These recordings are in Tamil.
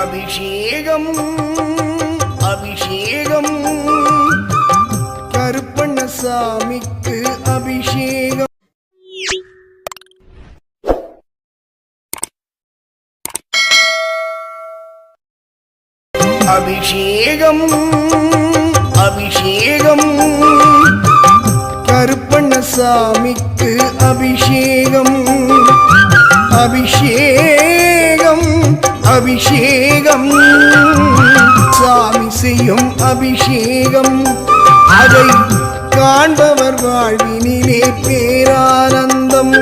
அபிஷேகம் அபிஷேகம் கருப்பண்ணசாமிக்கு அபிஷேகம். அபிஷேகம் அபிஷேகம் கருப்பண்ணசாமிக்கு அபிஷேகம். அபிஷேகம் அபிஷேகம் சாமி செய்யும் அபிஷேகம். அதை காண்பவர் வாழ்வினிலே பேரானந்தம்.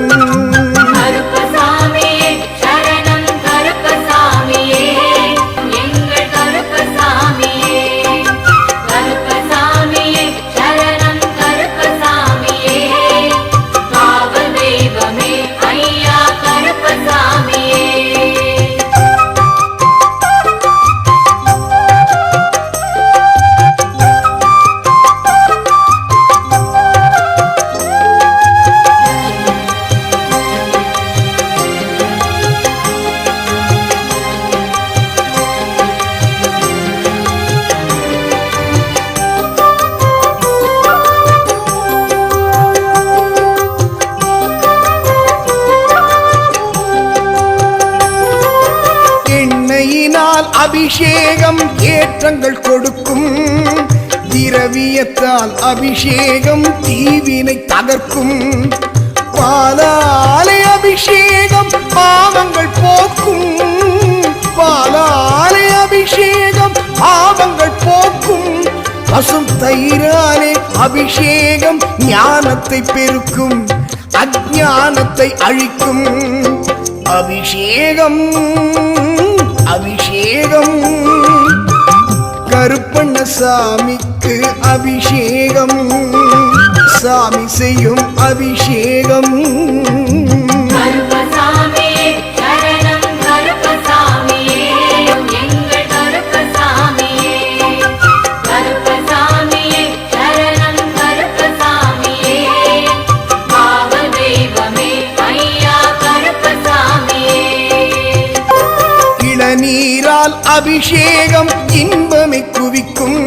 அபிஷேகம் ஏற்றங்கள் கொடுக்கும். திரவியத்தால் அபிஷேகம் தீவினை தகர்க்கும். பாலாலை அபிஷேகம் பாவங்கள் போக்கும். பாலாலை அபிஷேகம் பாவங்கள் போக்கும். பசும் தயிராலே அபிஷேகம் ஞானத்தை பெருக்கும். அஞ்ஞானத்தை அழிக்கும். அபிஷேகம் அபிஷேகம் கருப்பண்ணசாமிக்கு அபிஷேகம். சாமி செய்யும் அபிஷேகம். நீரால் அபிஷேகம் இன்பமை குவிக்கும்.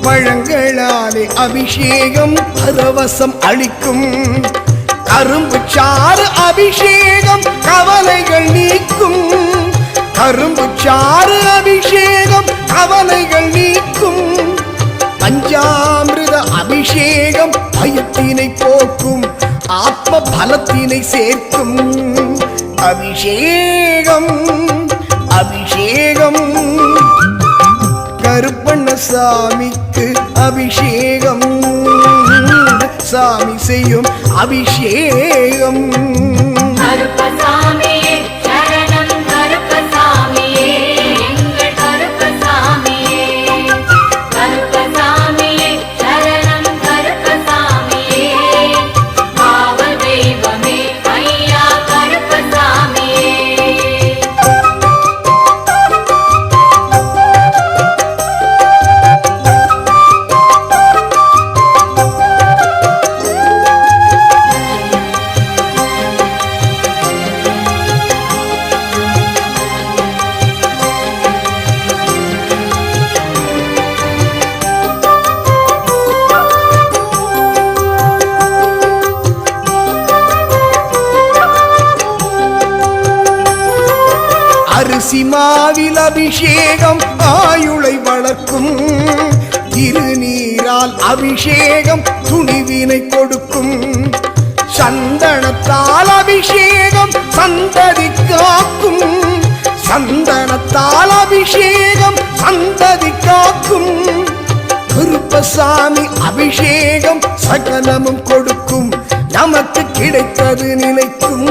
பழங்களாலே அபிஷேகம் பரவசம் அளிக்கும். கரும்பு சாறு அபிஷேகம் கவலைகள் நீக்கும். கரும்பு சாறு அபிஷேகம் கவலைகள் நீக்கும். பஞ்சாமிர்த அபிஷேகம் பயத்தினை போக்கும். ஆத்ம பலத்தினை சேர்க்கும். அபிஷேகம் அபிஷேகம் கருப்பண்ணசாமிக்கு அபிஷேகம். சாமி செய்யும் அபிஷேகம். அரிசி மாவில் அபிஷேகம் ஆயுளை வளர்க்கும். திருநீரால் அபிஷேகம் துணிவினை கொடுக்கும். சந்தனத்தால் அபிஷேகம் சந்ததி காக்கும். சந்தனத்தால் அபிஷேகம் சந்ததி காக்கும். கருப்பசாமி அபிஷேகம் சகலமும் கொடுக்கும். நமக்கு கிடைத்தது நிலைக்கும்.